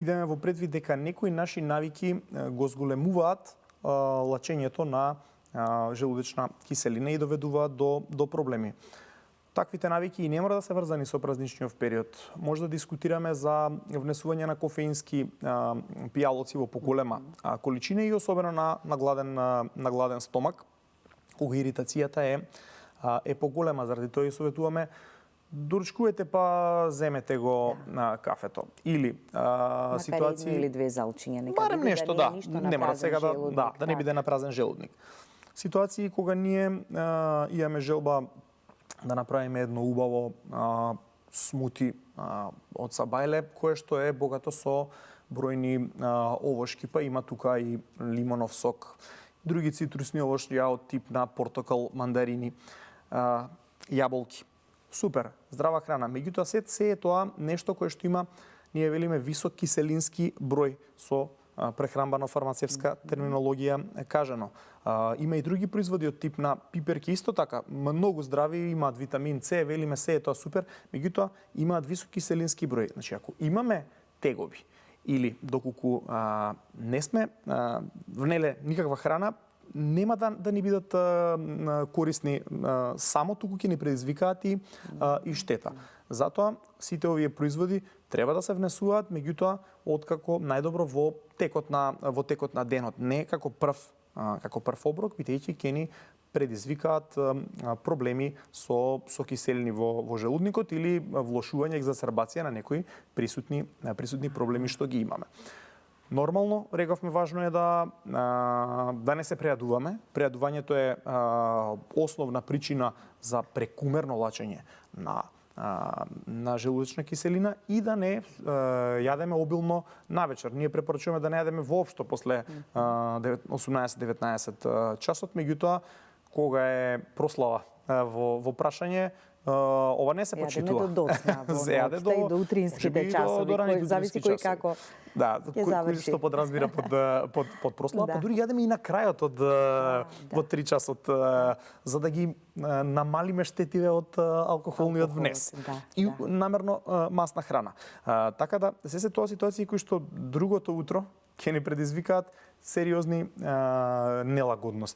Идеме во предвид дека некои наши навики го зголемуваат лачењето на желудечна киселина и доведуваат до проблеми. Таквите навики и не мора да се врзани со празничниот период. Може да дискутираме за внесување на кофеински пијалоци во поголема количина и особено на гладен стомак, кога иритацијата е поголема. Заради тоа и советуваме доручкувате па земете го на кафето. Или ситуации или две залчиња нека барем биде, нешто, да да. не е ништо на Не мора празен сега желудник, да не биде на празен желудник. Ситуации кога ние имаме желба да направиме едно убаво смути од сабајле, кое што е богато со бројни овошки, па има тука и лимонов сок, други цитрусни овошја од тип на портокал, мандарини, јаболки. Супер, здрава храна. Меѓутоа се е тоа нешто кое што има, ние велиме, висок киселински број со прехрамбено-фармацевска терминологија кажано. Има и други производи од тип на пиперки, исто така, многу здрави, имаат витамин С, велиме се е тоа супер, меѓутоа имаат висок киселински број. Значи, ако имаме тегови или доколку не сме внеле никаква храна, нема да ни бидат корисни само, туку ќе ни предизвикаат и штета. Затоа сите овие производи треба да се внесуваат, меѓутоа откако најдобро во текот на денот, не како прв оброк, бидејќи ќе ни предизвикаат проблеми со киселини во желудникот или влошување, екзасербација на некои присутни проблеми што ги имаме. Нормално, рековме, важно е да не се прејадуваме. Прејадувањето е основна причина за прекумерно лачење на желудечна киселина и да не јадеме обилно навечер. Ние препорачуваме да не јадеме воопшто после 18-19 часот, меѓутоа кога е прослава во прашање, ова не се почитува. Јадеме до доцна во ноќта и до утринските часови, кој зависи кој како. Да, кој што подразбира под прослава, па дури јадеме и на крајот во 3 часот, за да ги намалиме штетиве од алкохолниот внес. И намерно масна храна. Така да, се тоа ситуации кои што другото утро ќе ни предизвикаат сериозни нелагодности.